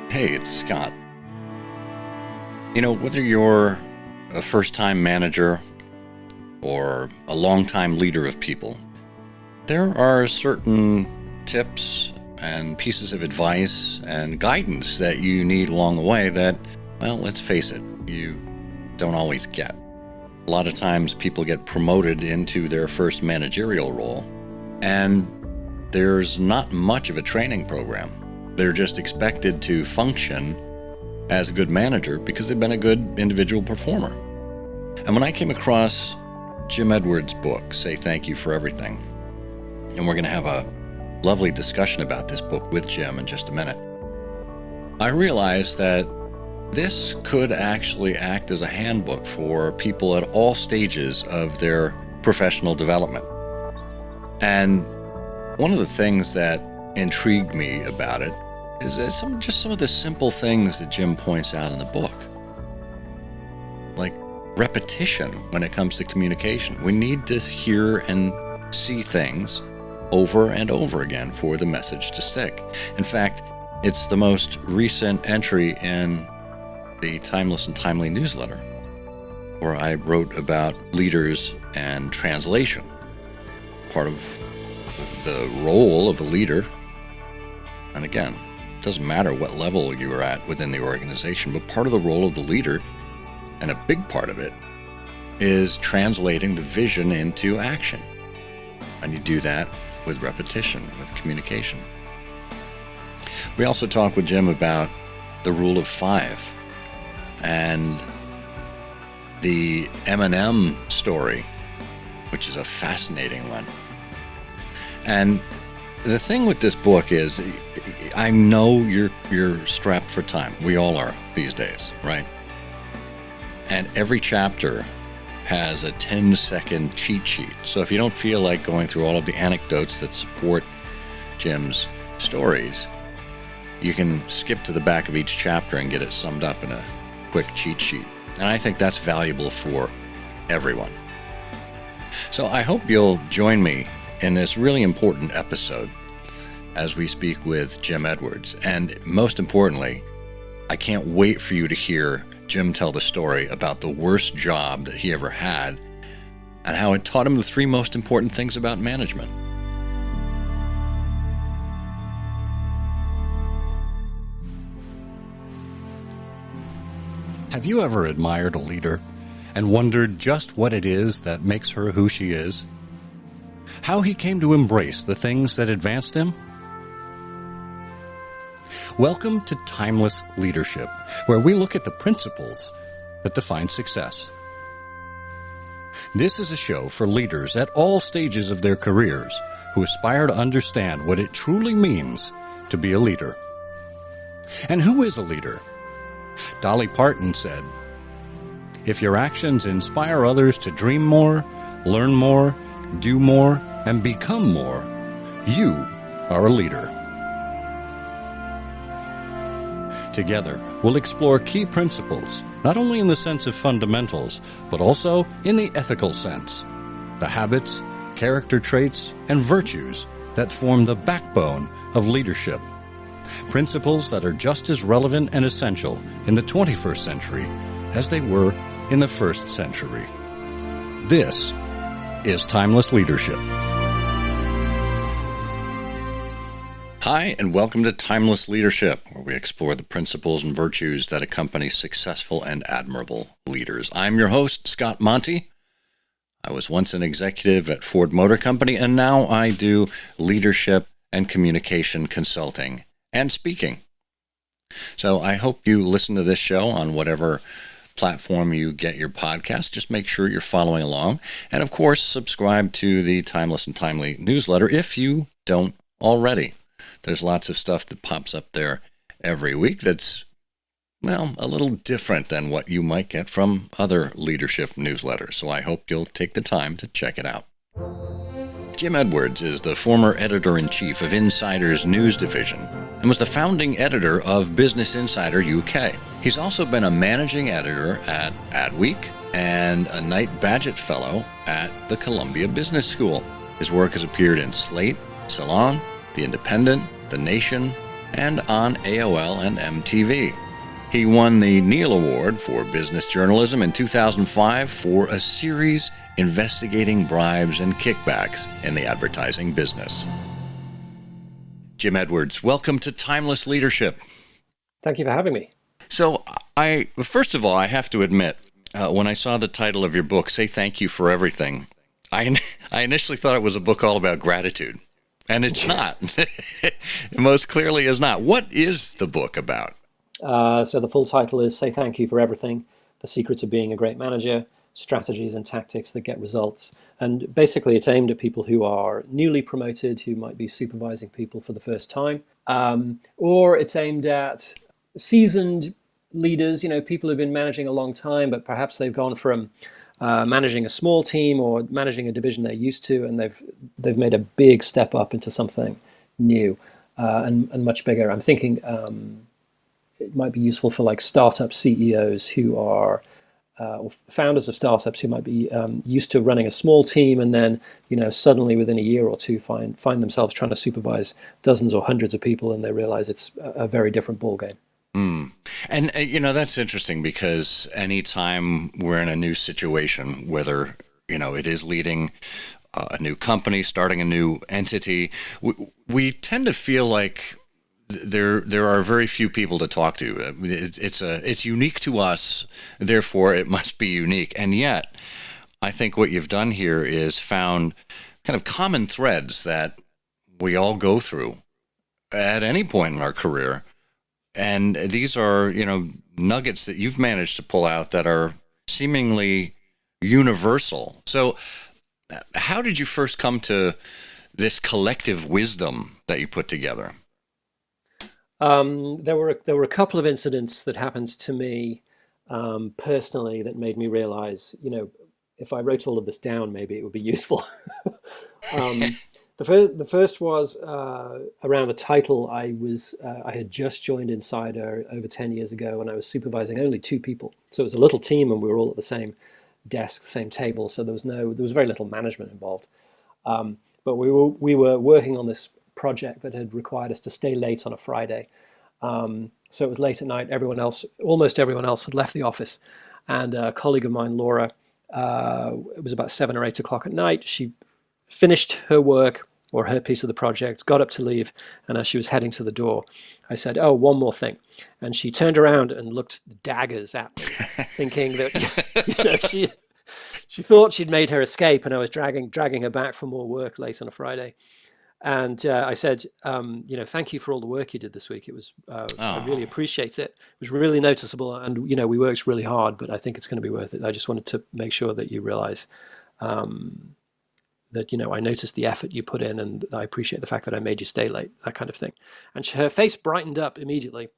Hey, it's Scott. Whether you're a first-time manager or a long-time leader of people, there are certain tips and pieces of advice and guidance that you need along the way that, well, let's face it, you don't always get. A lot of times people get promoted into their first managerial role, and there's not much of a training program. They're just expected to function as a good manager because they've been a good individual performer. And when I came across Jim Edwards' book, Say Thank You for Everything, and we're going to have a lovely discussion about this book with Jim in just a minute, I realized that this could actually act as a handbook for people at all stages of their professional development. And one of the things that intrigued me about it is some of the simple things that Jim points out in the book. Like repetition when it comes to communication. We need to hear and see things over and over again for the message to stick. In fact, it's the most recent entry in the Timeless and Timely newsletter, where I wrote about leaders and translation. Part of the role of a leader, and again, it doesn't matter what level you are at within the organization, but part of the role of the leader, and a big part of it, is translating the vision into action. And you do that with repetition, with communication. We also talk with Jim about the rule of 5 and the M&M story, which is a fascinating one. And the thing with this book is, I know you're strapped for time. We all are these days, right? And every chapter has a 10-second cheat sheet. So if you don't feel like going through all of the anecdotes that support Jim's stories, you can skip to the back of each chapter and get it summed up in a quick cheat sheet. And I think that's valuable for everyone. So I hope you'll join me in this really important episode as we speak with Jim Edwards. And most importantly, I can't wait for you to hear Jim tell the story about the worst job that he ever had and how it taught him the 3 most important things about management. Have you ever admired a leader and wondered just what it is that makes her who she is? How he came to embrace the things that advanced him? Welcome to Timeless Leadership, where we look at the principles that define success. This is a show for leaders at all stages of their careers who aspire to understand what it truly means to be a leader. And who is a leader? Dolly Parton said, "If your actions inspire others to dream more, learn more, do more, and become more, you are a leader." Together, we'll explore key principles, not only in the sense of fundamentals, but also in the ethical sense, the habits, character traits, and virtues that form the backbone of leadership. Principles that are just as relevant and essential in the 21st century as they were in the first century. This is Timeless Leadership. Hi, and welcome to Timeless Leadership, where we explore the principles and virtues that accompany successful and admirable leaders. I'm your host, Scott Monty. I was once an executive at Ford Motor Company, and now I do leadership and communication consulting and speaking. So I hope you listen to this show on whatever platform you get your podcast. Just make sure you're following along. And of course, subscribe to the Timeless and Timely newsletter if you don't already. There's lots of stuff that pops up there every week that's, well, a little different than what you might get from other leadership newsletters. So I hope you'll take the time to check it out. Jim Edwards is the former editor-in-chief of Insider's news division and was the founding editor of Business Insider UK. He's also been a managing editor at Adweek and a Knight Bagehot Fellow at the Columbia Business School. His work has appeared in Slate, Salon, The Independent, The Nation, and on AOL and MTV. He won the Neal Award for Business Journalism in 2005 for a series investigating bribes and kickbacks in the advertising business. Jim Edwards, welcome to Timeless Leadership. Thank you for having me. So, first of all, I have to admit, when I saw the title of your book, Say Thank You for Everything, I initially thought it was a book all about gratitude. And it's not. It most clearly is not. What is the book about? So the full title is Say Thank You for Everything, The Secrets of Being a Great Manager, Strategies and Tactics That Get Results. And basically it's aimed at people who are newly promoted, who might be supervising people for the first time. Or it's aimed at seasoned leaders, people who've been managing a long time, but perhaps they've gone from managing a small team or managing a division they're used to, and they've made a big step up into something new and much bigger. I'm thinking it might be useful for like startup CEOs who are or founders of startups who might be used to running a small team, and then suddenly within a year or two find themselves trying to supervise dozens or hundreds of people, and they realize it's a very different ballgame. And that's interesting, because anytime we're in a new situation, whether it is leading a new company, starting a new entity, we tend to feel like there are very few people to talk to. It's unique to us, therefore it must be unique. And yet, I think what you've done here is found kind of common threads that we all go through at any point in our career. And these are, nuggets that you've managed to pull out that are seemingly universal. So how did you first come to this collective wisdom that you put together? There were a couple of incidents that happened to me personally that made me realize, if I wrote all of this down, maybe it would be useful. The first was around the title. I had just joined Insider over 10 years ago, and I was supervising only two people. So it was a little team, and we were all at the same desk, same table. So there was very little management involved. But we were working on this project that had required us to stay late on a Friday. So it was late at night. Almost everyone else had left the office, and a colleague of mine, Laura, it was about 7 or 8 o'clock at night. She finished her work or her piece of the project, got up to leave, and as she was heading to the door, I said, "Oh, one more thing." And she turned around and looked daggers at me, thinking that she thought she'd made her escape, and I was dragging her back for more work late on a Friday. And I said, "Thank you for all the work you did this week. It was I really appreciate it. It was really noticeable, and we worked really hard, but I think it's going to be worth it. I just wanted to make sure that you realize." That I noticed the effort you put in, and I appreciate the fact that I made you stay late, that kind of thing. And her face brightened up immediately,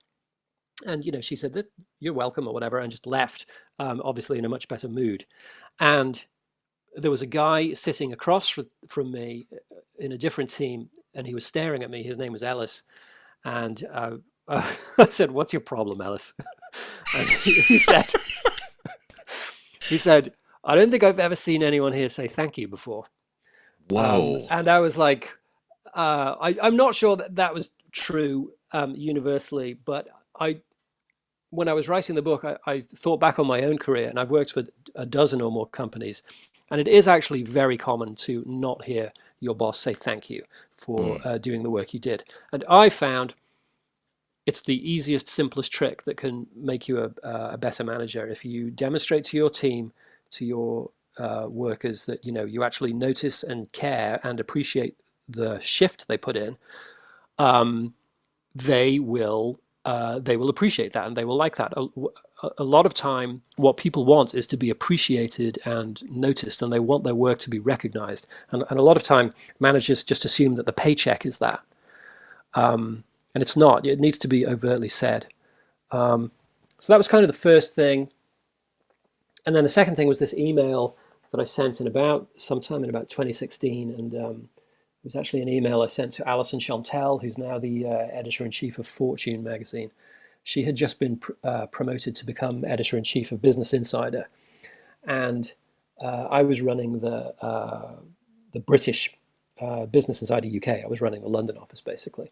and she said that you're welcome or whatever, and just left, obviously in a much better mood. And there was a guy sitting across from me in a different team, and he was staring at me. His name was Ellis, and I said, "What's your problem, Ellis?" And he said, "I don't think I've ever seen anyone here say thank you before." Whoa. And I was like, I'm not sure that was true universally, but when I was writing the book, I thought back on my own career, and I've worked for a dozen or more companies, and it is actually very common to not hear your boss say thank you for doing the work you did. And I found it's the easiest, simplest trick that can make you a better manager. If you demonstrate to your team, to your workers, that you actually notice and care and appreciate the shift they put in, they will appreciate that, and they will like that. A lot of time, what people want is to be appreciated and noticed, and they want their work to be recognized. And a lot of time, managers just assume that the paycheck is that, and it's not. It needs to be overtly said. So that was kind of the first thing. And then the second thing was this email that I sent sometime in about 2016, and it was actually an email I sent to Alison Chantel, who's now the editor-in-chief of Fortune magazine. She had just been promoted to become editor-in-chief of Business Insider, and I was running the British Business Insider UK. I was running the London office, basically.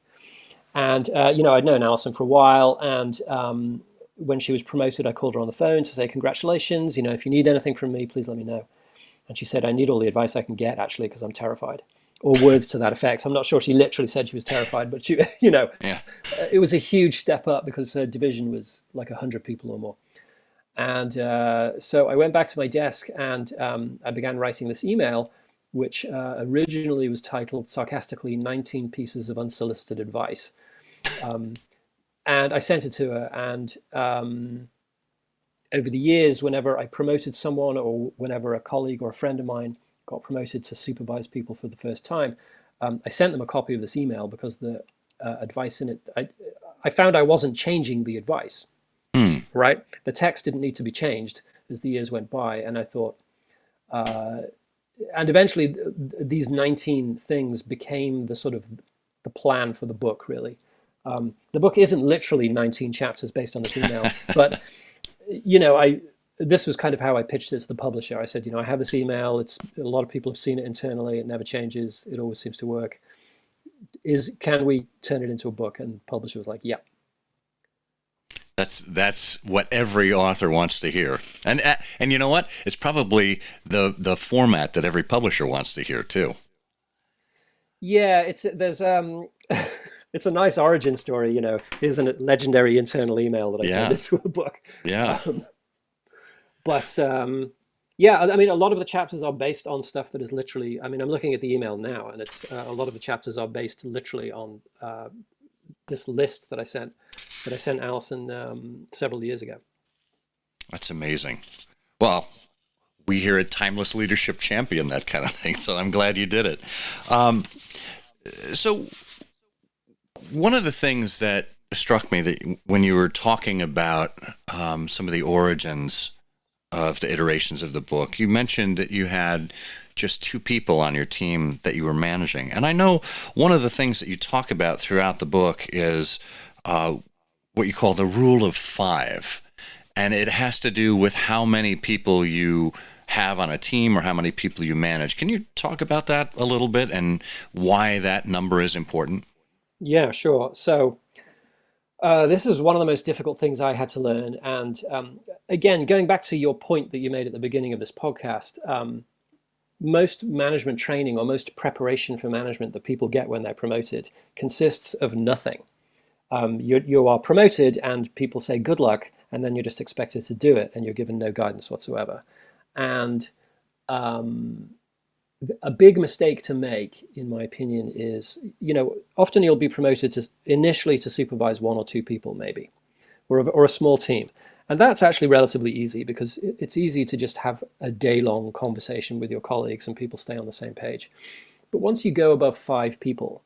And I'd known Alison for a while, and when she was promoted, I called her on the phone to say congratulations. If you need anything from me, please let me know. And she said, I need all the advice I can get, actually, because I'm terrified, or words to that effect. I'm not sure she literally said she was terrified, but she, Yeah. it was a huge step up because her division was like 100 people or more. And so I went back to my desk and I began writing this email, which originally was titled sarcastically 19 Pieces of Unsolicited Advice. And I sent it to her. And over the years, whenever I promoted someone or whenever a colleague or a friend of mine got promoted to supervise people for the first time, I sent them a copy of this email because the advice in it, I found I wasn't changing the advice. Right? The text didn't need to be changed as the years went by. And I thought, and eventually these 19 things became the sort of the plan for the book, really. The book isn't literally 19 chapters based on this email, but, this was kind of how I pitched it to the publisher. I said, I have this email. A lot of people have seen it internally. It never changes. It always seems to work. Can we turn it into a book? And the publisher was like, yeah. That's what every author wants to hear, and you know what? It's probably the format that every publisher wants to hear too. Yeah, there's it's a nice origin story. Here's a legendary internal email that I turned into a book. Yeah. But yeah, I mean, a lot of the chapters are based on stuff that is literally. I mean, I'm looking at the email now, and it's a lot of the chapters are based literally on this list that I sent Alison several years ago. That's amazing. Well, we here at Timeless Leadership champion that kind of thing, so I'm glad you did it. So one of the things that struck me that when you were talking about some of the origins of the iterations of the book, you mentioned that you had just 2 people on your team that you were managing. And I know one of the things that you talk about throughout the book is what you call the rule of 5. And it has to do with how many people you have on a team or how many people you manage. Can you talk about that a little bit and why that number is important? Yeah, sure. So this is one of the most difficult things I had to learn. And again, going back to your point that you made at the beginning of this podcast, most management training or most preparation for management that people get when they're promoted consists of nothing. You are promoted and people say good luck, and then you're just expected to do it and you're given no guidance whatsoever. And a big mistake to make, in my opinion, is, often you'll be promoted initially to supervise 1 or 2 people maybe, or a small team. And that's actually relatively easy because it's easy to just have a day-long conversation with your colleagues and people stay on the same page. But once you go above 5 people,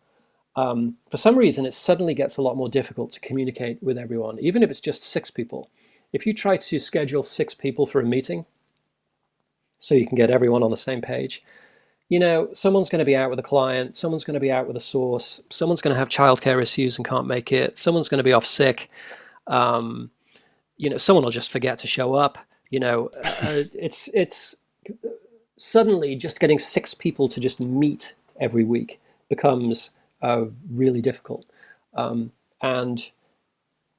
for some reason, it suddenly gets a lot more difficult to communicate with everyone, even if it's just 6 people. If you try to schedule 6 people for a meeting so you can get everyone on the same page, someone's going to be out with a client, someone's going to be out with a source, someone's going to have childcare issues and can't make it, someone's going to be off sick. Someone will just forget to show up. It's suddenly just getting 6 people to just meet every week becomes really difficult. And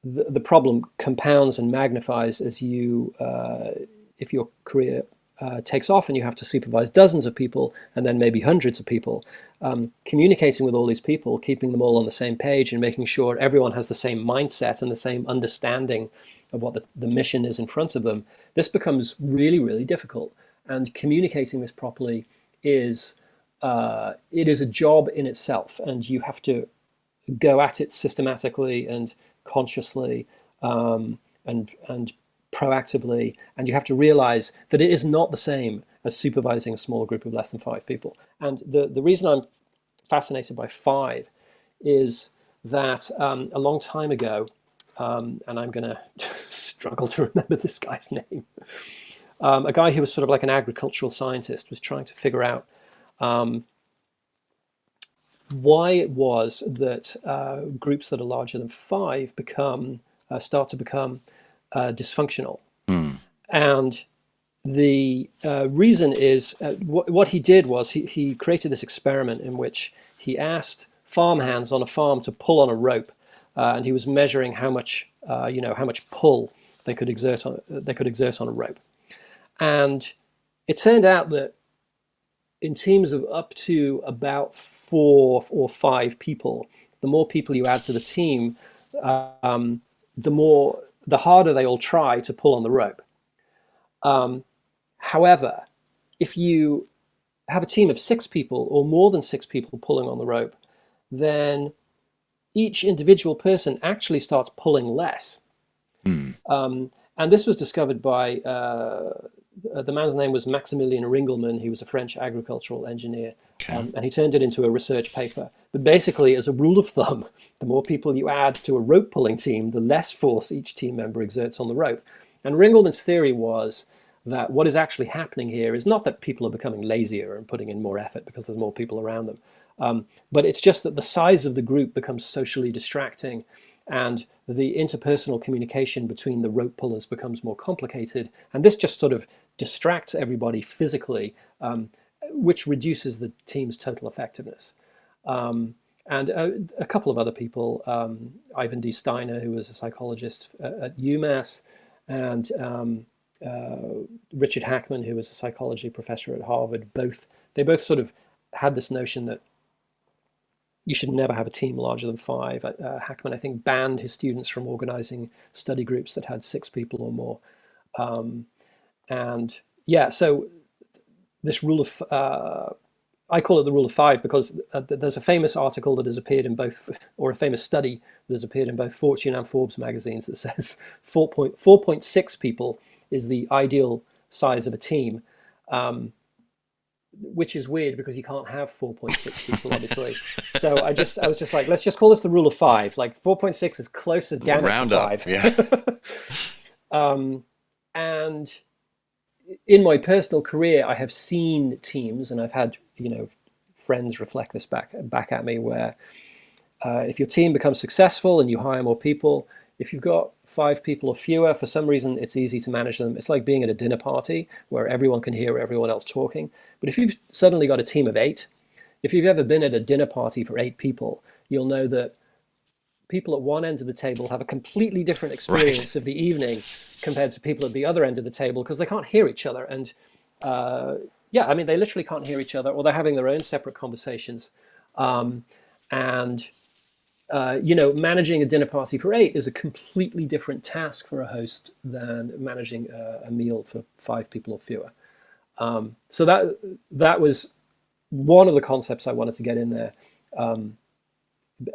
the problem compounds and magnifies as if your career takes off and you have to supervise dozens of people and then maybe hundreds of people. Communicating with all these people, keeping them all on the same page and making sure everyone has the same mindset and the same understanding of what the mission is in front of them, this becomes really, really difficult. And communicating this properly is a job in itself, and you have to go at it systematically and consciously and proactively, and you have to realize that it is not the same as supervising a small group of less than 5 people. And the reason I'm fascinated by 5 is that a long time ago, and I'm going to struggle to remember this guy's name, a guy who was sort of like an agricultural scientist was trying to figure out why it was that groups that are larger than 5 start to become dysfunctional. And the reason is what he did was he created this experiment in which he asked farmhands on a farm to pull on a rope, and he was measuring how much how much pull they could exert on a rope. And it turned out that in teams of up to about 4 or 5 people, the more people you add to the team, the harder they all try to pull on the rope. However, if you have a team of 6 people or more than 6 people pulling on the rope, then each individual person actually starts pulling less. And this was discovered by the man's name was Maximilian Ringelmann. He was a French agricultural engineer, and he turned it into a research paper. But basically, as a rule of thumb, the more people you add to a rope pulling team, the less force each team member exerts on the rope. And Ringelmann's theory was that what is actually happening here is not that people are becoming lazier and putting in more effort because there's more people around them, but it's just that the size of the group becomes socially distracting, and the interpersonal communication between the rope pullers becomes more complicated, and this just sort of distracts everybody physically, which reduces the team's total effectiveness. And a couple of other people, Ivan D. Steiner, who was a psychologist at UMass, and Richard Hackman, who was a psychology professor at Harvard, they both sort of had this notion that you should never have a team larger than 5. Hackman, I think, banned his students from organizing study groups that had 6 people or more. And yeah, so this rule of, I call it the rule of 5 because there's a famous article that has appeared in both, or a famous study that has appeared in both Fortune and Forbes magazines that says 4.6 people is the ideal size of a team. Which is weird because you can't have 4.6 people, obviously. So I was just like, let's just call this the rule of 5. Like 4.6 is close as damn it to 5. Yeah. And in my personal career, I have seen teams, and I've had friends reflect this back at me, where if your team becomes successful and you hire more people, if you've got 5 people or fewer, for some reason, it's easy to manage them. It's like being at a dinner party where everyone can hear everyone else talking. But if you've suddenly got a team of 8, if you've ever been at a dinner party for 8 people, you'll know that people at one end of the table have a completely different experience of the evening compared to people at the other end of the table because they can't hear each other. And they literally can't hear each other, or they're having their own separate conversations. Managing a dinner party for 8 is a completely different task for a host than managing a meal for 5 people or fewer. So that was one of the concepts I wanted to get in there,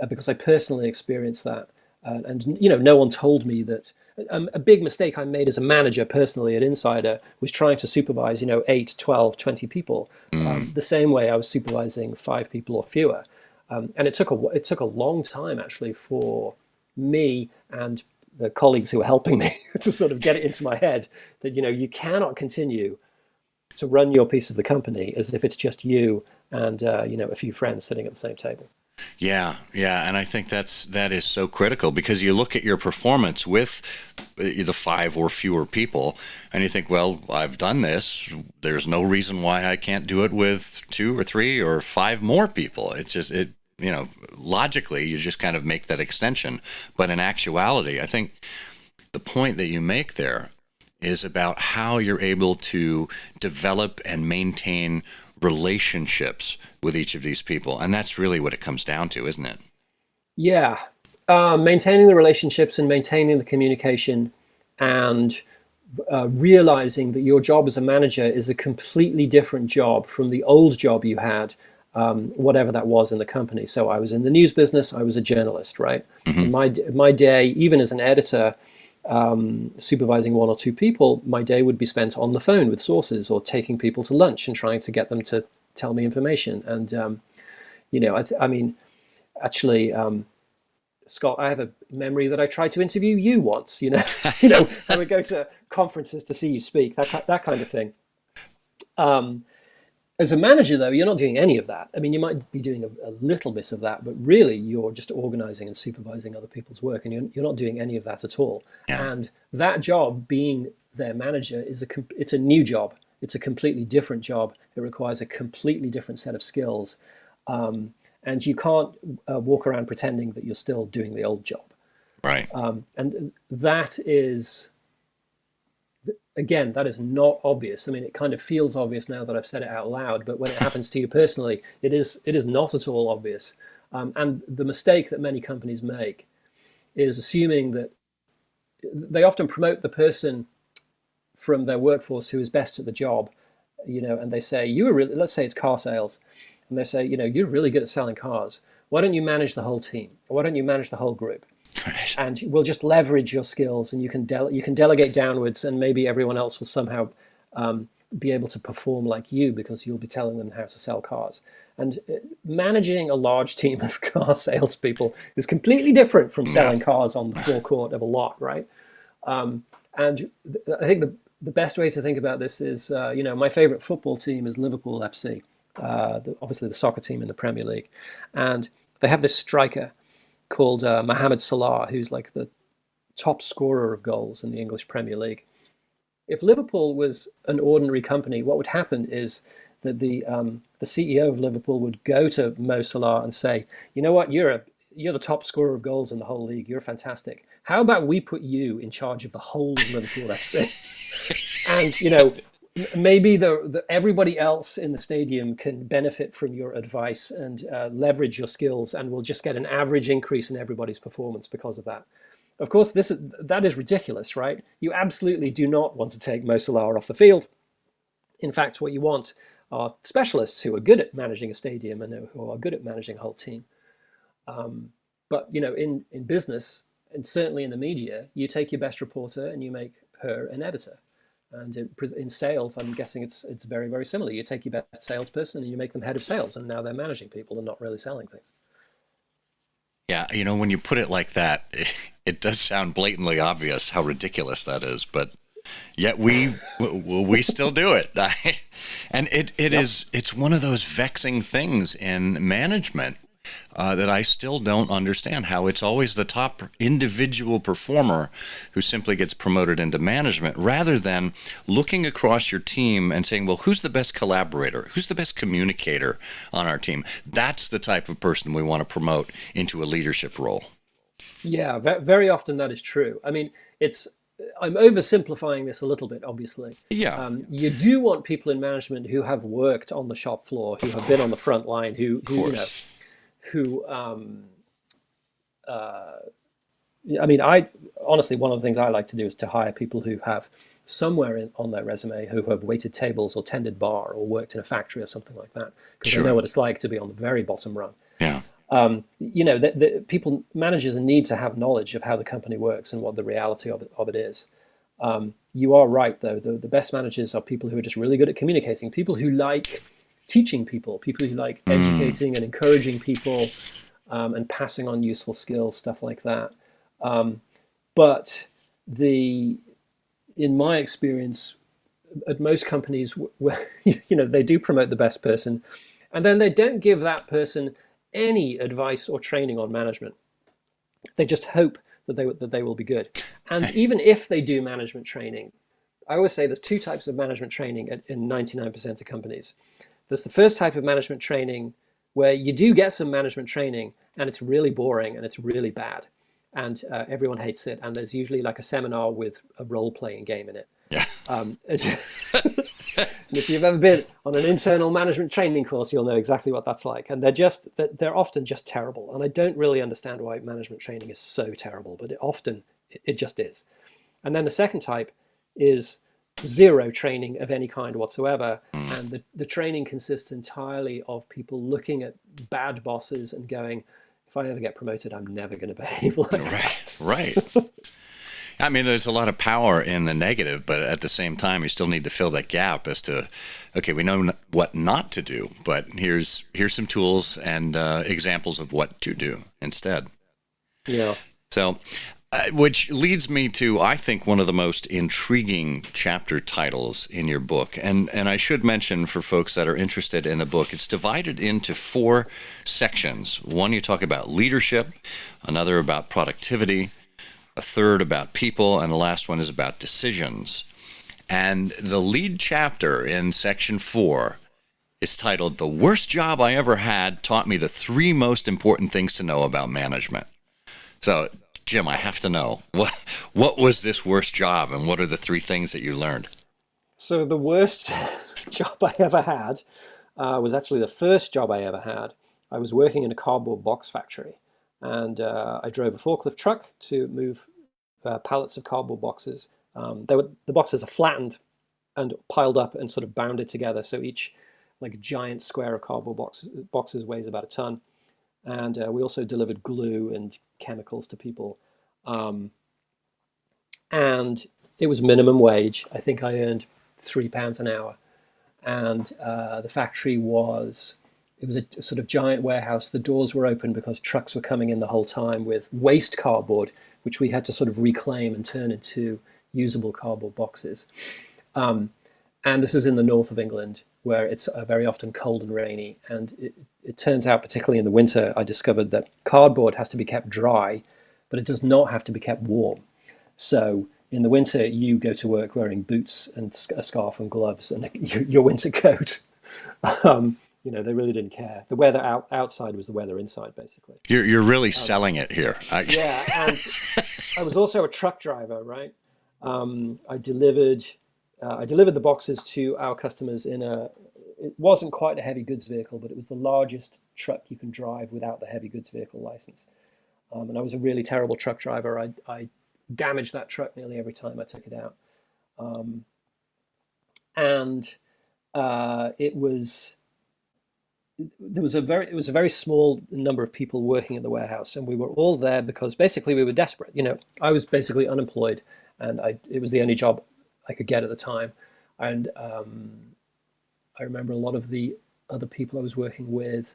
because I personally experienced that. And no one told me that. A big mistake I made as a manager personally at Insider was trying to supervise 8, 12, 20 people the same way I was supervising 5 people or fewer. And it took a long time actually for me and the colleagues who were helping me to sort of get it into my head that you cannot continue to run your piece of the company as if it's just you and a few friends sitting at the same table. Yeah, and I think that is so critical, because you look at your performance with the 5 or fewer people, and you think, well, I've done this. There's no reason why I can't do it with 2 or 3 or 5 more people. It's just logically, you just kind of make that extension. But in actuality, I think the point that you make there is about how you're able to develop and maintain relationships with each of these people. And that's really what it comes down to, isn't it? Yeah. Maintaining the relationships and maintaining the communication, and realizing that your job as a manager is a completely different job from the old job you had, whatever that was in the company. So I was in the news business, I was a journalist, right? Mm-hmm. In my day, even as an editor, supervising 1 or 2 people, my day would be spent on the phone with sources or taking people to lunch and trying to get them to tell me information. And, Scott, I have a memory that I tried to interview you once, I would go to conferences to see you speak, that kind of thing. As a manager, though, you're not doing any of that. I mean, you might be doing a little bit of that, but really you're just organizing and supervising other people's work, and you're not doing any of that at all. Yeah. And that job, being their manager, it's a new job. It's a completely different job. It requires a completely different set of skills. and you can't walk around pretending that you're still doing the old job. Right. And that is, again, that is not obvious. I mean, it kind of feels obvious now that I've said it out loud, but when it happens to you personally, it is not at all obvious. And the mistake that many companies make is assuming that they often promote the person from their workforce who is best at the job, and they say, you were really, let's say it's car sales, and they say, you're really good at selling cars. Why don't you manage the whole team? Or why don't you manage the whole group? Right. And we'll just leverage your skills, and you can delegate downwards, and maybe everyone else will somehow be able to perform like you because you'll be telling them how to sell cars. And managing a large team of car salespeople is completely different from selling cars on the forecourt of a lot, right? And I think the best way to think about this is, my favorite football team is Liverpool FC, obviously the soccer team in the Premier League. And they have this striker called Mohamed Salah, who's like the top scorer of goals in the English Premier League. If Liverpool was an ordinary company, what would happen is that the CEO of Liverpool would go to Mo Salah and say, you know what, you're the top scorer of goals in the whole league. You're fantastic. How about we put you in charge of the whole of Liverpool FC? And, maybe everybody else in the stadium can benefit from your advice and leverage your skills, and we'll just get an average increase in everybody's performance because of that. Of course, that is ridiculous, right? You absolutely do not want to take Mo Salah off the field. In fact, what you want are specialists who are good at managing a stadium and who are good at managing a whole team. But in business, and certainly in the media, you take your best reporter and you make her an editor. And in sales, I'm guessing it's very, very similar. You take your best salesperson and you make them head of sales, and now they're managing people and not really selling things. Yeah, when you put it like that, it does sound blatantly obvious how ridiculous that is, but yet we still do it. And it's one of those vexing things in management that I still don't understand, how it's always the top individual performer who simply gets promoted into management, rather than looking across your team and saying, well, who's the best collaborator? Who's the best communicator on our team? That's the type of person we want to promote into a leadership role. Yeah, very often that is true. I mean, I'm oversimplifying this a little bit, obviously. Yeah. You do want people in management who have worked on the shop floor, who have been on the front line, I honestly, one of the things I like to do is to hire people who have somewhere on their resume who have waited tables or tended bar or worked in a factory or something like that, because Sure. they know what it's like to be on the very bottom rung. Yeah. People, managers need to have knowledge of how the company works and what the reality of it is. You are right, though. The best managers are people who are just really good at communicating, people who like teaching people who like educating and encouraging people, and passing on useful skills, stuff like that. But in my experience, at most companies, they do promote the best person, and then they don't give that person any advice or training on management. They just hope that they will be good. And even if they do management training, I always say there's two types of management training in 99% of companies. There's the first type of management training where you do get some management training and it's really boring and it's really bad, and everyone hates it. And there's usually like a seminar with a role-playing game in it. Yeah. And if you've ever been on an internal management training course, you'll know exactly what that's like. And they're often just terrible. And I don't really understand why management training is so terrible, but it just is. And then the second type is zero training of any kind whatsoever. And the training consists entirely of people looking at bad bosses and going, if I ever get promoted, I'm never going to behave like that. Right. I mean, there's a lot of power in the negative, but at the same time, you still need to fill that gap as to, okay, we know what not to do, but here's some tools and examples of what to do instead. Yeah. So, which leads me to, I think, one of the most intriguing chapter titles in your book. And I should mention for folks that are interested in the book, it's divided into 4 sections. One, you talk about leadership, another about productivity, a third about people, and the last one is about decisions. And the lead chapter in section 4 It's titled "The Worst Job I Ever Had Taught Me the Three Most Important Things to Know About Management." So, Jim, I have to know what was this worst job, and what are the three things that you learned? So the worst job I ever had was actually the first job I ever had. I was working in a cardboard box factory, and I drove a forklift truck to move pallets of cardboard boxes. The boxes are flattened and piled up and sort of bounded together, so each like giant square of cardboard boxes weighs about a ton. And we also delivered glue and chemicals to people. Um, and it was minimum wage. I think I earned £3 an hour. And the factory was, it was a sort of giant warehouse. The doors were open because trucks were coming in the whole time with waste cardboard, which we had to sort of reclaim and turn into usable cardboard boxes. And this is in the north of England, where it's very often cold and rainy. And it turns out, particularly in the winter, I discovered that cardboard has to be kept dry, but it does not have to be kept warm. So in the winter, you go to work wearing boots and a scarf and gloves and your winter coat. They really didn't care. The weather outside was the weather inside, basically. You're really selling it here. Yeah, and I was also a truck driver, right? I delivered the boxes to our customers it wasn't quite a heavy goods vehicle, but it was the largest truck you can drive without the heavy goods vehicle license. And I was a really terrible truck driver. I damaged that truck nearly every time I took it out. And it was it was a very small number of people working in the warehouse, and we were all there because basically we were desperate. I was basically unemployed, and it was the only job I could get at the time. And I remember a lot of the other people I was working with.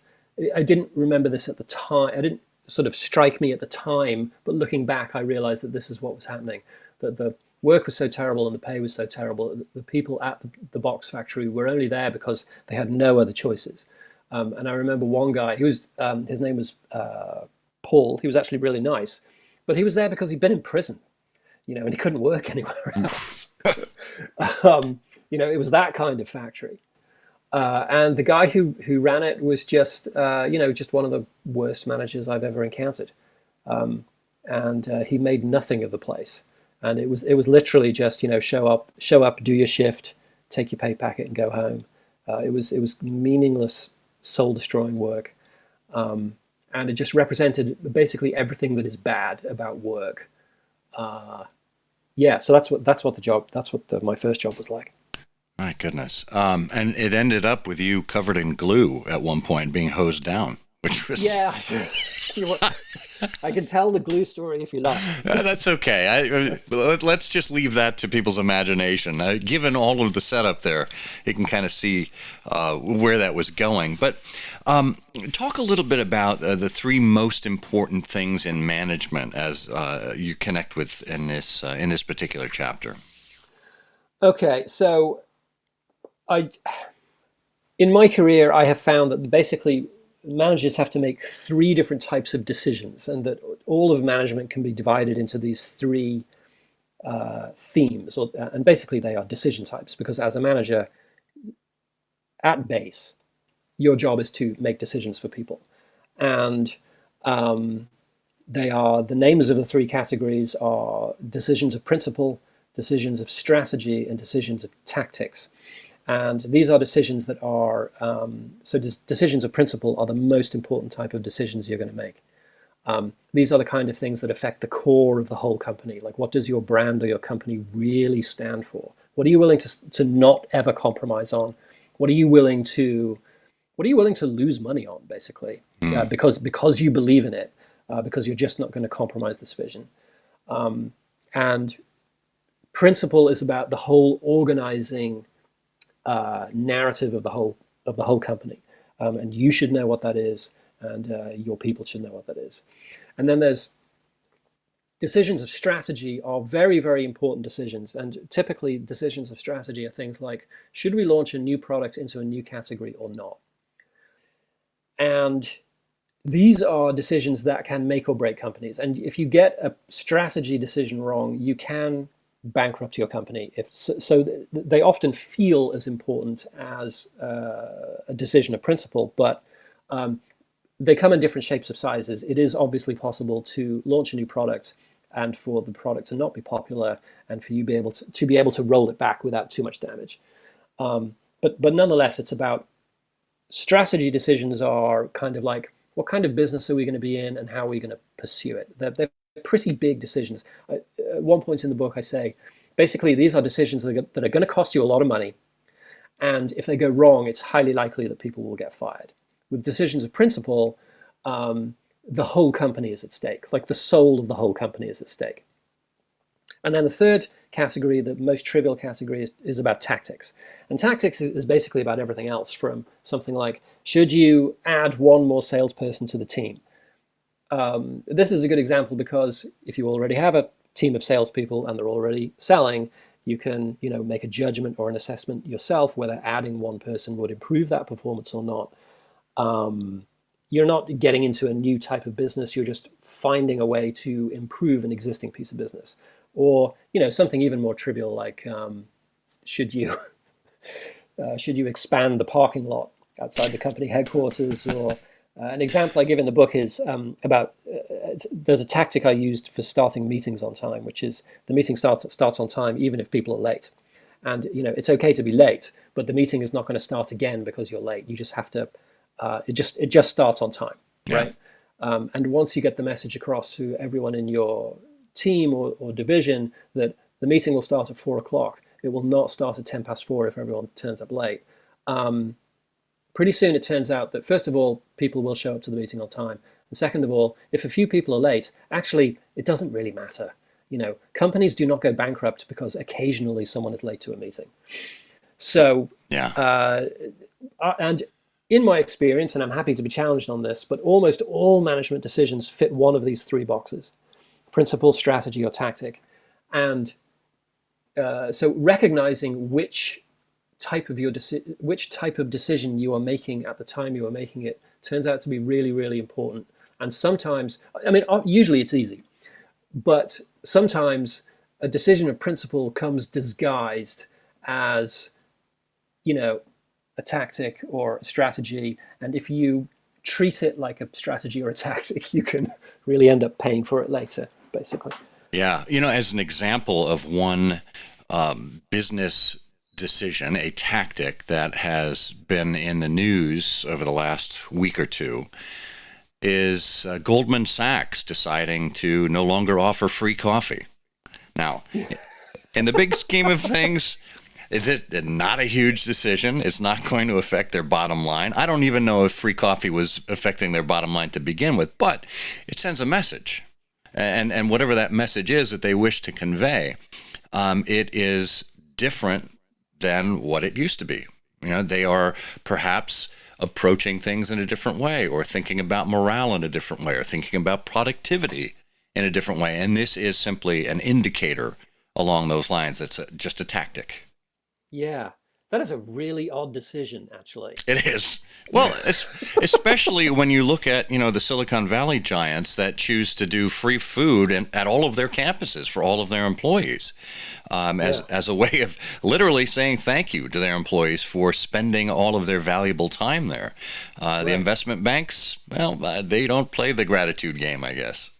I didn't remember this at the time. I didn't sort of strike me at the time, but looking back, I realized that this is what was happening. That the work was so terrible and the pay was so terrible. The people at the box factory were only there because they had no other choices. And I remember one guy, his name was Paul. He was actually really nice, but he was there because he'd been in prison, and he couldn't work anywhere else. It was that kind of factory. And the guy who ran it was just one of the worst managers I've ever encountered. And he made nothing of the place. And it was literally just, show up, do your shift, take your pay packet and go home. It was meaningless, soul destroying work. And it just represented basically everything that is bad about work. So that's what my first job was like. My goodness. And it ended up with you covered in glue at one point, being hosed down, which was... Yeah. I can tell the glue story if you like. That's okay. Let's just leave that to people's imagination. Given all of the setup there, you can kind of see where that was going. But talk a little bit about the three most important things in management as you connect with in this particular chapter. Okay, so in my career, I have found that basically managers have to make three different types of decisions, and that all of management can be divided into these three themes, and basically they are decision types, because as a manager, at base, your job is to make decisions for people. And they are, the names of the three categories are decisions of principle, decisions of strategy, and decisions of tactics. And these are decisions that are, decisions of principle are the most important type of decisions you're going to make. These are the kind of things that affect the core of the whole company. Like, what does your brand or your company really stand for? What are you willing to not ever compromise on? What are you willing to lose money on, basically, because you believe in it, because you're just not going to compromise this vision. And principle is about the whole organizing narrative of the whole company, and you should know what that is, and your people should know what that is. And then there's decisions of strategy are very, very important decisions, and typically decisions of strategy are things like, should we launch a new product into a new category or not? And these are decisions that can make or break companies. And if you get a strategy decision wrong, you can bankrupt your company. They often feel as important as a decision of principle, but they come in different shapes of sizes. It is obviously possible to launch a new product and for the product to not be popular, and for you be able to roll it back without too much damage. But nonetheless, it's about strategy decisions are kind of like, what kind of business are we going to be in and how are we going to pursue it? They're pretty big decisions. At one point in the book, I say, basically, these are decisions that are going to cost you a lot of money. And if they go wrong, it's highly likely that people will get fired. With decisions of principle, the whole company is at stake, like the soul of the whole company is at stake. And then the third category, the most trivial category, is about tactics. And tactics is basically about everything else, from something like, should you add one more salesperson to the team? This is a good example because if you already have a team of salespeople and they're already selling, you can make a judgment or an assessment yourself whether adding one person would improve that performance or not. You're not getting into a new type of business. You're just finding a way to improve an existing piece of business. Or something even more trivial like should you expand the parking lot outside the company headquarters? Or an example I give in the book is about there's a tactic I used for starting meetings on time, which is the meeting starts on time even if people are late. And it's okay to be late, but the meeting is not going to start again because you're late. You just have to. It just starts on time, right? And once you get the message across to everyone in your team or division that the meeting will start at 4:00, it will not start at 4:10 if everyone turns up late. Pretty soon it turns out that, first of all, people will show up to the meeting on time. And second of all, if a few people are late, actually, it doesn't really matter. Companies do not go bankrupt because occasionally someone is late to a meeting. So, and in my experience, and I'm happy to be challenged on this, but almost all management decisions fit one of these three boxes: principle, strategy, or tactic. And so recognizing which type of decision you are making at the time you are making it turns out to be really, really important. And sometimes, usually it's easy, but sometimes a decision of principle comes disguised as, a tactic or a strategy. And if you treat it like a strategy or a tactic, you can really end up paying for it later, basically. Yeah. As an example of one business decision, a tactic that has been in the news over the last week or two is Goldman Sachs deciding to no longer offer free coffee. Now, in the big scheme of things, it's not a huge decision. It's not going to affect their bottom line. I don't even know if free coffee was affecting their bottom line to begin with, but it sends a message. And whatever that message is that they wish to convey, it is different than what it used to be. They are perhaps approaching things in a different way, or thinking about morale in a different way, or thinking about productivity in a different way. And this is simply an indicator along those lines. It's just a tactic. Yeah, that is a really odd decision, actually. It is. Well, especially when you look at, the Silicon Valley giants that choose to do free food at all of their campuses for all of their employees, as a way of literally saying thank you to their employees for spending all of their valuable time there. The investment banks, well, they don't play the gratitude game, I guess.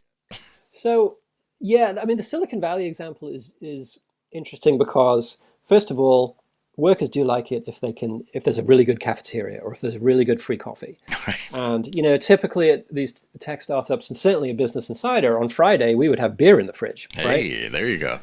So, yeah, the Silicon Valley example is interesting because, first of all, workers do like it if there's a really good cafeteria or if there's really good free coffee. Right. And, typically at these tech startups, and certainly at Business Insider, on Friday, we would have beer in the fridge. Hey, right? There you go.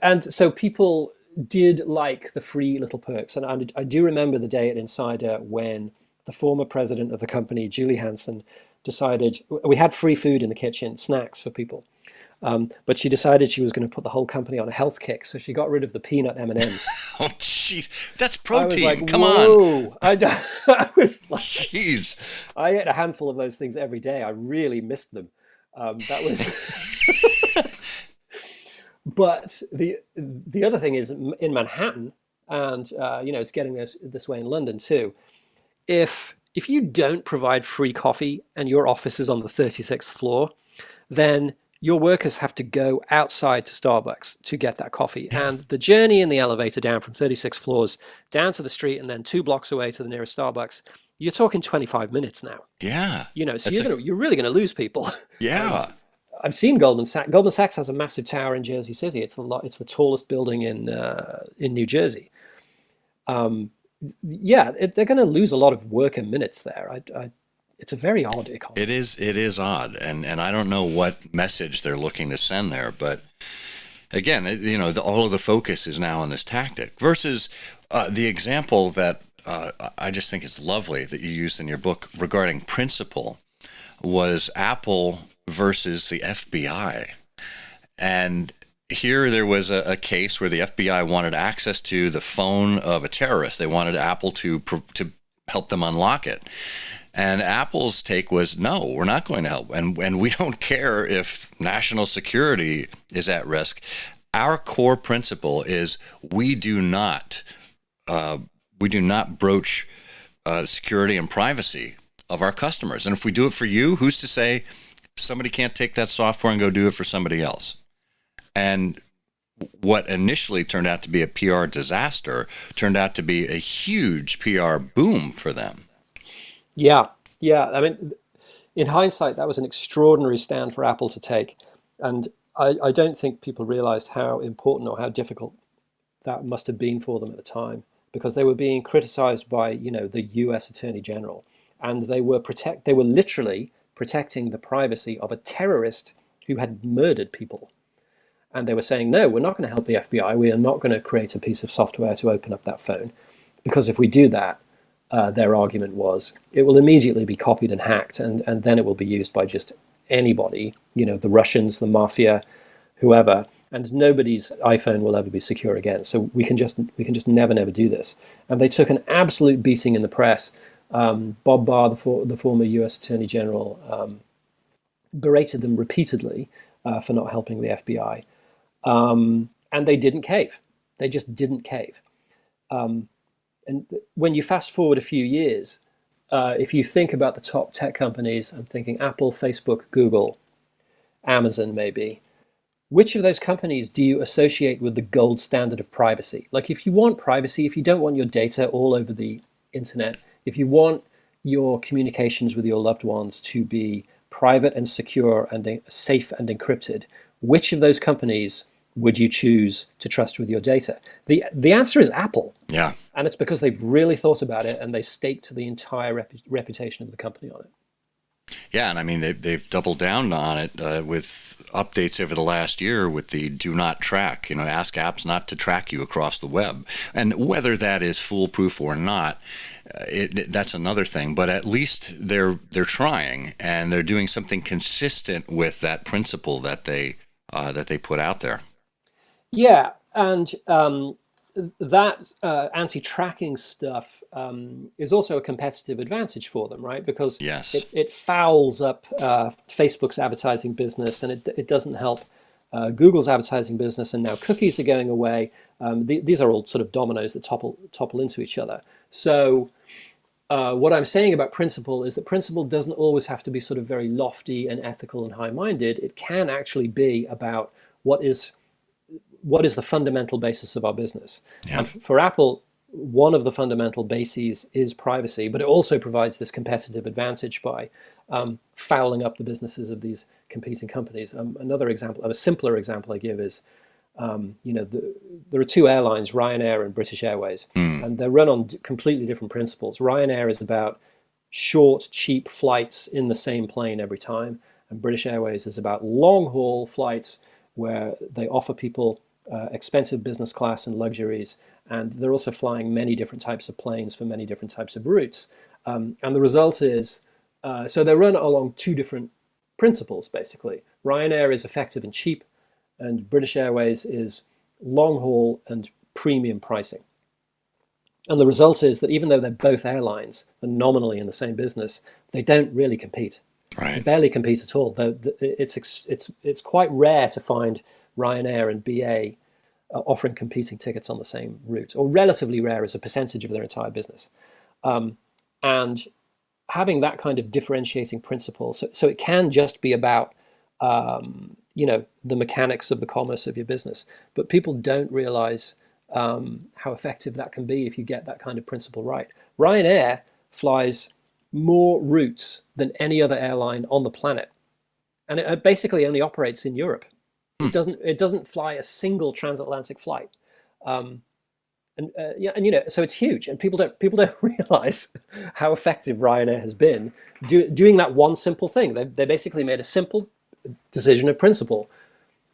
And so people did like the free little perks. And I do remember the day at Insider when the former president of the company, Julie Hansen, decided, we had free food in the kitchen, snacks for people. But she decided she was going to put the whole company on a health kick, so she got rid of the peanut M&Ms. Oh, jeez, that's protein. I was like, come whoa. on. I was like, jeez. I ate a handful of those things every day. I really missed them. That was. But the other thing is in Manhattan, and it's getting this way in London too. If you don't provide free coffee and your office is on the 36th floor, then your workers have to go outside to Starbucks to get that coffee. Yeah. And the journey in the elevator down from 36 floors down to the street and then 2 blocks away to the nearest Starbucks, you're talking 25 minutes now. Yeah. So That's a you're really going to lose people. And yeah. I've seen Goldman Sachs. Goldman Sachs has a massive tower in Jersey City. It's the tallest building in New Jersey. Yeah, they're going to lose a lot of worker minutes there. It's a very odd economy. It is odd, and I don't know what message they're looking to send there, but again, all of the focus is now on this tactic versus the example that I just think is lovely that you used in your book regarding principle was Apple versus the FBI. And here there was a case where the FBI wanted access to the phone of a terrorist. They wanted Apple to help them unlock it. And Apple's take was, no, we're not going to help. And we don't care if national security is at risk. Our core principle is we do not broach security and privacy of our customers. And if we do it for you, who's to say somebody can't take that software and go do it for somebody else? And what initially turned out to be a PR disaster turned out to be a huge PR boom for them. Yeah, yeah. I mean, in hindsight, that was an extraordinary stand for Apple to take, and I don't think people realized how important or how difficult that must have been for them at the time, because they were being criticized by, the U.S. Attorney General, and they were literally protecting the privacy of a terrorist who had murdered people. And they were saying, no, we're not going to help the FBI. We are not going to create a piece of software to open up that phone, because if we do that, their argument was, it will immediately be copied and hacked, and then it will be used by just anybody, the Russians, the mafia, whoever, and nobody's iPhone will ever be secure again. So we can just never do this. And they took an absolute beating in the press. Bob Barr, the former U.S. Attorney General, berated them repeatedly for not helping the FBI. And they didn't cave. They just didn't cave. And when you fast forward a few years, if you think about the top tech companies, I'm thinking Apple, Facebook, Google, Amazon maybe, which of those companies do you associate with the gold standard of privacy? Like, if you want privacy, if you don't want your data all over the internet, if you want your communications with your loved ones to be private and secure and safe and encrypted, which of those companies would you choose to trust with your data? The answer is Apple. Yeah. And it's because they've really thought about it and they staked the entire reputation of the company on it. Yeah, and I mean they've doubled down on it with updates over the last year with the do not track. Ask apps not to track you across the web, and whether that is foolproof or not, that's another thing. But at least they're trying, and they're doing something consistent with that principle that they put out there. Yeah, and that anti-tracking stuff is also a competitive advantage for them, right? Because Yes. it fouls up Facebook's advertising business, and it doesn't help Google's advertising business. And now cookies are going away. These are all sort of dominoes that topple into each other. So what I'm saying about principle is that principle doesn't always have to be sort of very lofty and ethical and high-minded. It can actually be about what is the fundamental basis of our business. Yeah. And for Apple, one of the fundamental bases is privacy, but it also provides this competitive advantage by fouling up the businesses of these competing companies. Another example, a simpler example I give is, there are two airlines, Ryanair and British Airways, and they're run on completely different principles. Ryanair is about short, cheap flights in the same plane every time, and British Airways is about long-haul flights where they offer people expensive business class and luxuries, and they're also flying many different types of planes for many different types of routes. And the result is, so they run along two different principles, basically. Ryanair is effective and cheap, and British Airways is long haul and premium pricing. And the result is that even though they're both airlines and nominally in the same business, they don't really compete. Right. They barely compete at all. It's quite rare to find Ryanair and BA offering competing tickets on the same route, or relatively rare as a percentage of their entire business. And having that kind of differentiating principle, so it can just be about the mechanics of the commerce of your business. But people don't realize how effective that can be if you get that kind of principle right. Ryanair flies more routes than any other airline on the planet, and it basically only operates in Europe. It doesn't fly a single transatlantic flight. Yeah, so it's huge, and people don't realize how effective Ryanair has been doing that one simple thing. They basically made a simple decision of principle.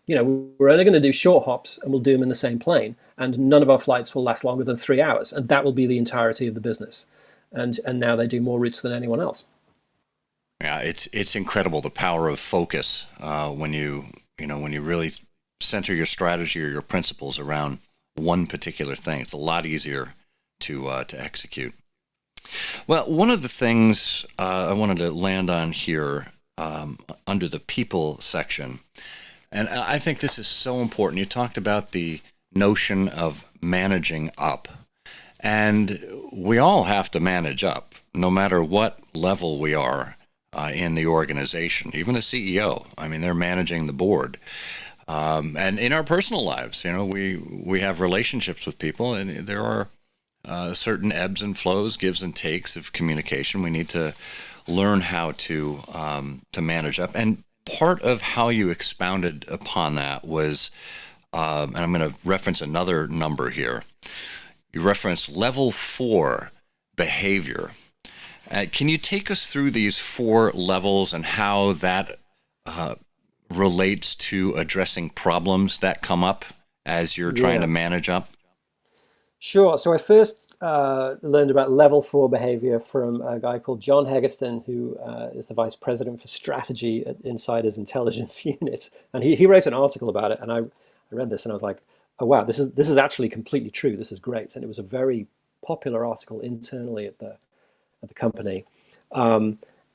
We're only going to do short hops, and we'll do them in the same plane, and none of our flights will last longer than 3 hours, and that will be the entirety of the business. And now they do more routes than anyone else. Yeah, it's incredible, the power of focus when you really center your strategy or your principles around one particular thing. It's a lot easier to execute. Well, one of the things I wanted to land on here under the people section, and I think this is so important. You talked about the notion of managing up, and we all have to manage up, no matter what level we are in the organization. Even a CEO, I mean, they're managing the board. And in our personal lives, we have relationships with people, and there are certain ebbs and flows, gives and takes of communication. We need to learn how to manage up. And part of how you expounded upon that was, and I'm going to reference another number here. You referenced level 4 behavior. Can you take us through these 4 levels and how that relates to addressing problems that come up as you're trying to manage up? Sure. So I first learned about level 4 behavior from a guy called John Hegerston, who is the vice president for strategy at Insider's intelligence unit. And he wrote an article about it. And I read this and I was like, oh, wow, this is actually completely true. This is great. And it was a very popular article internally at the company.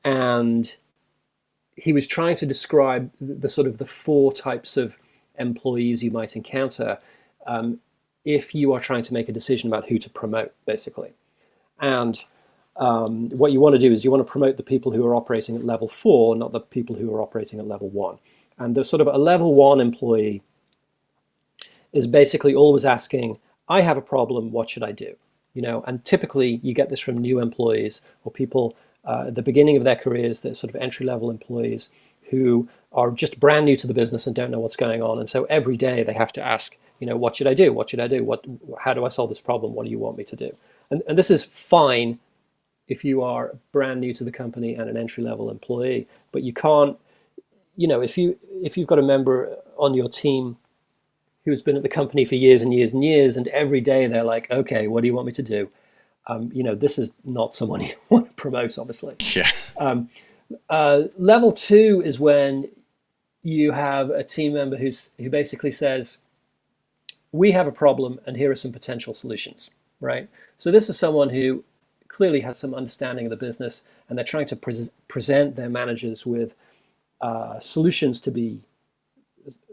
And he was trying to describe the sort of the 4 types of employees you might encounter if you are trying to make a decision about who to promote, basically. And what you want to do is you want to promote the people who are operating at level 4, not the people who are operating at level 1. And the sort of a level 1 employee is basically always asking, I have a problem, what should I do? And typically you get this from new employees or people at the beginning of their careers, they're sort of entry-level employees who are just brand new to the business and don't know what's going on. And so every day they have to ask, what should I do? What should I do? How do I solve this problem? What do you want me to do? And this is fine if you are brand new to the company and an entry-level employee, but you can't, if you've got a member on your team who's been at the company for years and years and years, and every day they're like, okay, what do you want me to do? This is not someone you want to promote, obviously. Yeah. Level 2 is when you have a team member who basically says, we have a problem and here are some potential solutions, right? So this is someone who clearly has some understanding of the business, and they're trying to present their managers with solutions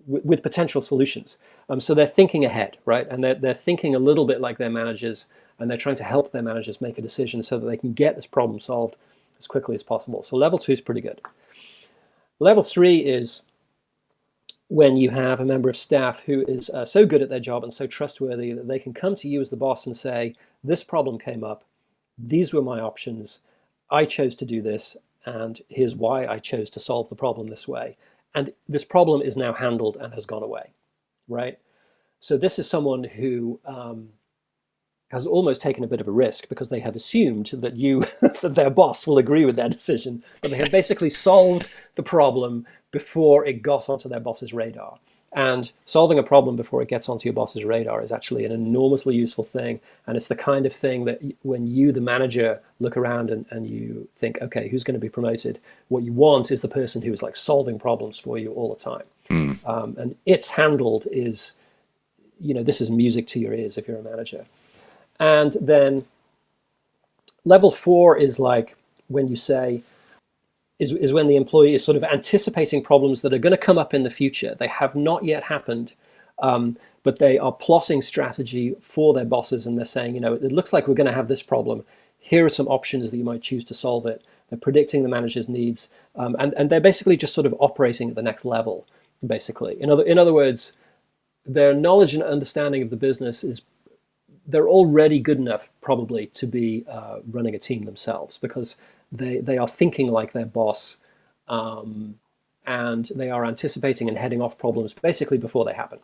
with potential solutions. So they're thinking ahead, right? And they're thinking a little bit like their managers, and they're trying to help their managers make a decision so that they can get this problem solved as quickly as possible. So level 2 is pretty good. Level 3 is when you have a member of staff who is so good at their job and so trustworthy that they can come to you as the boss and say, this problem came up, these were my options, I chose to do this, and here's why I chose to solve the problem this way. And this problem is now handled and has gone away, right? So this is someone who has almost taken a bit of a risk because they have assumed that that their boss will agree with their decision, but they have basically solved the problem before it got onto their boss's radar. And solving a problem before it gets onto your boss's radar is actually an enormously useful thing. And it's the kind of thing that when you, the manager, look around and you think, okay, who's going to be promoted? What you want is the person who is like solving problems for you all the time. And it's handled is, this is music to your ears if you're a manager. And then level 4 is like when you say, is when the employee is sort of anticipating problems that are going to come up in the future. They have not yet happened, but they are plotting strategy for their bosses, and they're saying, it looks like we're going to have this problem. Here are some options that you might choose to solve it. They're predicting the manager's needs, and they're basically just sort of operating at the next level. basically. In other words, their knowledge and understanding of the business is they're already good enough probably to be running a team themselves because they are thinking like their boss, and they are anticipating and heading off problems basically before they happen.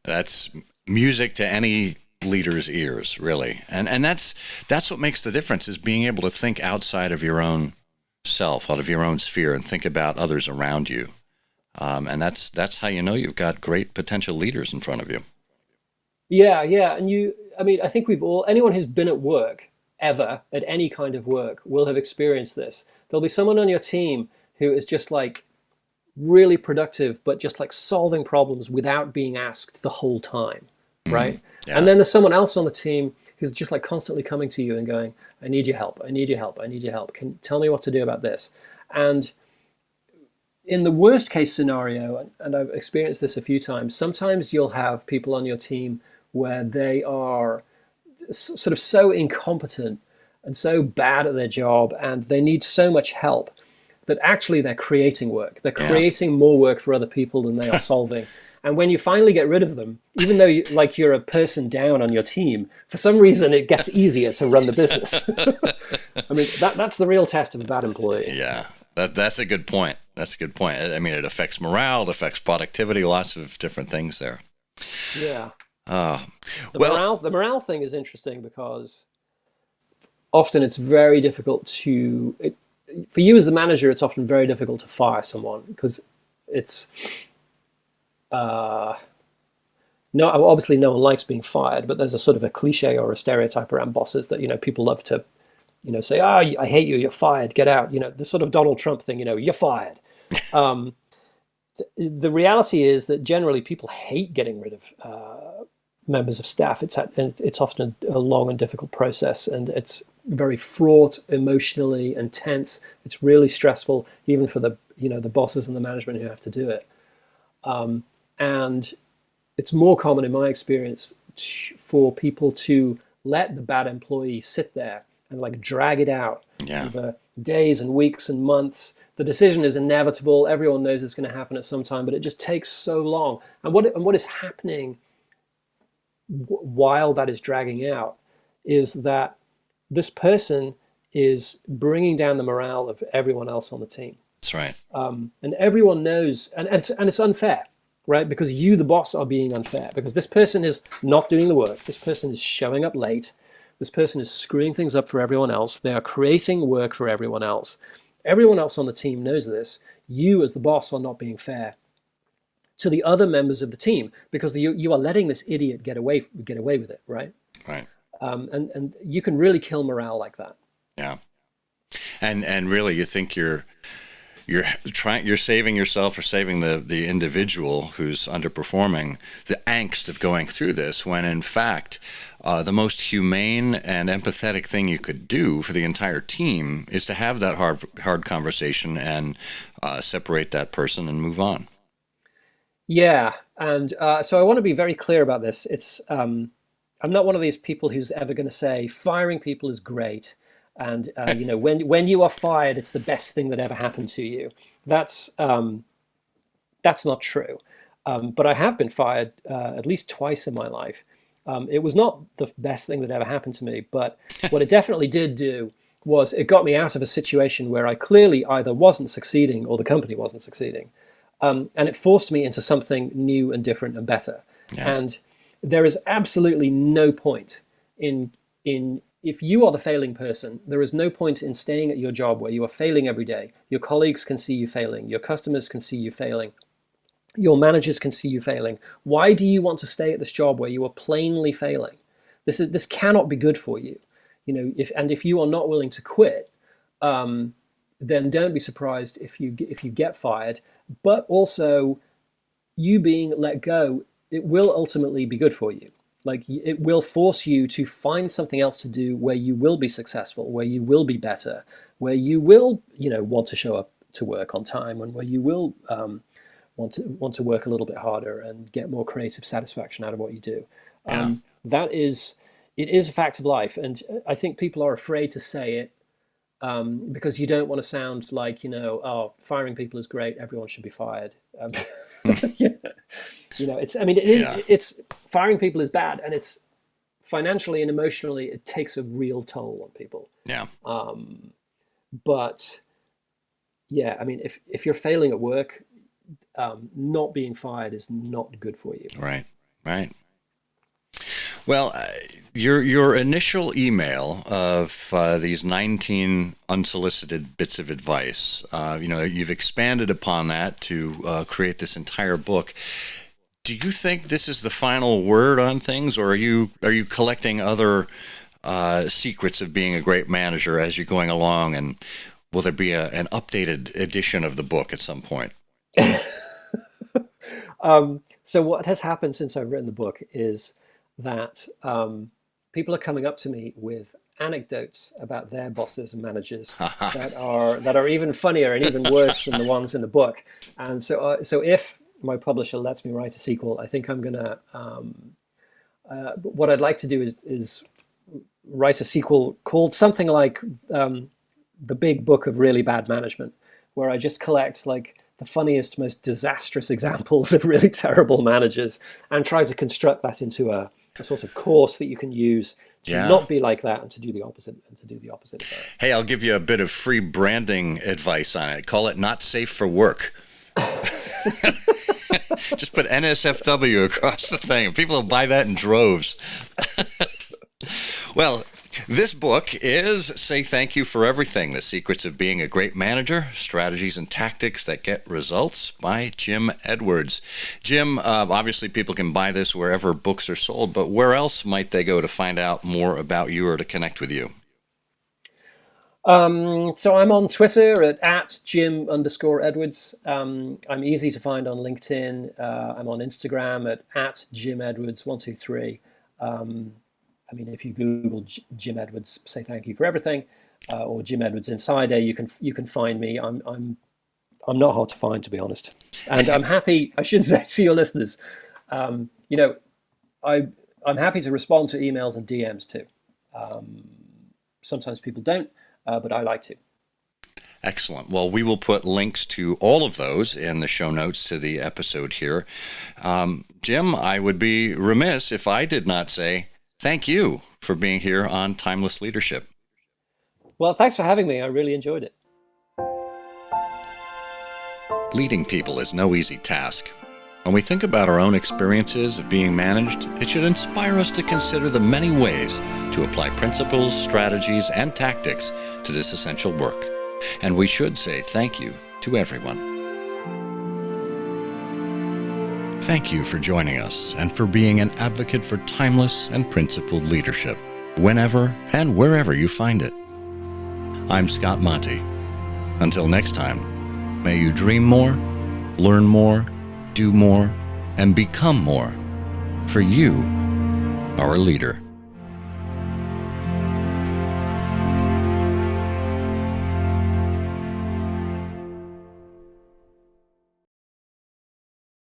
That's music to any leader's ears, really. And that's what makes the difference, is being able to think outside of your own self, out of your own sphere, and think about others around you. And that's how you know you've got great potential leaders in front of you. Yeah, yeah, and I mean, I think anyone who's been at work ever, at any kind of work, will have experienced this. There'll be someone on your team who is just like really productive, but just like solving problems without being asked the whole time, Hmm. right? And Yeah. then there's someone else on the team who's just like constantly coming to you and going, "I need your help. I need your help. I need your help. Can tell me what to do about this." And in the worst case scenario, and I've experienced this a few times, sometimes you'll have people on your team where they are sort of so incompetent and so bad at their job and they need so much help that actually they're creating work. They're Yeah. creating more work for other people than they are solving. And when you finally get rid of them, even though you're a person down on your team, for some reason it gets easier to run the business. I mean, that's the real test of a bad employee. Yeah. That's a good point. That's a good point. I mean, it affects morale, it affects productivity, lots of different things there. Yeah. Uh, The well, morale the morale thing is interesting because often it's very difficult for you as the manager, it's often very difficult to fire someone because it's uh, no, obviously no one likes being fired, but there's a sort of a cliche or a stereotype around bosses that people love to say, "Ah, I hate you, you're fired, get out." This sort of Donald Trump thing, you're fired. Um, the reality is that generally people hate getting rid of members of staff. It's often a long and difficult process, and it's very fraught emotionally and tense. It's really stressful, even for the bosses and the management who have to do it. And it's more common in my experience for people to let the bad employee sit there and like drag it out yeah. over days and weeks and months. The decision is inevitable. Everyone knows it's going to happen at some time, but it just takes so long. And what is happening while that is dragging out is that this person is bringing down the morale of everyone else on the team. That's right. And everyone knows, and it's unfair, right? Because you, the boss, are being unfair because this person is not doing the work. This person is showing up late. This person is screwing things up for everyone else. They are creating work for everyone else. Everyone else on the team knows this. You, as the boss, are not being fair to the other members of the team because you are letting this idiot get away with it, right? Right. And you can really kill morale like that. Yeah. And really, you think you're saving yourself or saving the individual who's underperforming the angst of going through this, when in fact the most humane and empathetic thing you could do for the entire team is to have that hard conversation and separate that person and move on. Yeah, and so I want to be very clear about this. I'm not one of these people who's ever going to say firing people is great, and when you are fired, it's the best thing that ever happened to you. That's not true. But I have been fired at least twice in my life. It was not the best thing that ever happened to me, but what it definitely did do was it got me out of a situation where I clearly either wasn't succeeding or the company wasn't succeeding. And it forced me into something new and different and better. Yeah. And there is absolutely no point in if you are the failing person, there is no point in staying at your job where you are failing every day. Your colleagues can see you failing. Your customers can see you failing. Your managers can see you failing. Why do you want to stay at this job where you are plainly failing? This cannot be good for you. If you are not willing to quit, then don't be surprised if you get fired. But also, you being let go, it will ultimately be good for you. Like it will force you to find something else to do where you will be successful, where you will be better, where you will, want to show up to work on time, and where you will want to work a little bit harder and get more creative satisfaction out of what you do. Yeah. It is a fact of life, and I think people are afraid to say it because you don't want to sound like, oh, firing people is great, everyone should be fired. Yeah. It's, I mean, Yeah. it's firing people is bad, and it's financially and emotionally, it takes a real toll on people. Yeah. But yeah, I mean, if you're failing at work, not being fired is not good for you. Right. Right. Well, your initial email of these 19 unsolicited bits of advice, you've expanded upon that to create this entire book. Do you think this is the final word on things, or are you collecting other secrets of being a great manager as you're going along, and will there be an updated edition of the book at some point? So what has happened since I've written the book is that people are coming up to me with anecdotes about their bosses and managers that are even funnier and even worse than the ones in the book. And so if my publisher lets me write a sequel, I think I'm gonna. What I'd like to do is write a sequel called something like The Big Book of Really Bad Management, where I just collect like the funniest, most disastrous examples of really terrible managers and try to construct that into a sort of course that you can use to not be like that and to do the opposite of that. Hey, I'll give you a bit of free branding advice on it. Call it Not Safe for Work. Just put NSFW across the thing. People will buy that in droves. Well, this book is Say Thank You for Everything, The Secrets of Being a Great Manager, Strategies and Tactics That Get Results by Jim Edwards. Jim, obviously people can buy this wherever books are sold, but where else might they go to find out more about you or to connect with you? So I'm on Twitter at Jim_Edwards. I'm easy to find on LinkedIn. I'm on Instagram at Jim Edwards 123. I mean, if you Google Jim Edwards, Say Thank You for Everything, or Jim Edwards Insider, you can find me. I'm not hard to find, to be honest, and I'm happy. I should say to your listeners, I'm happy to respond to emails and DMs too. Sometimes people don't, but I like to. Excellent. Well, we will put links to all of those in the show notes to the episode here. Jim, I would be remiss if I did not say thank you for being here on Timeless Leadership. Well, thanks for having me. I really enjoyed it. Leading people is no easy task. When we think about our own experiences of being managed, it should inspire us to consider the many ways to apply principles, strategies, and tactics to this essential work. And we should say thank you to everyone. Thank you for joining us and for being an advocate for timeless and principled leadership, whenever and wherever you find it. I'm Scott Monty. Until next time, may you dream more, learn more, do more, and become more. For you are a leader.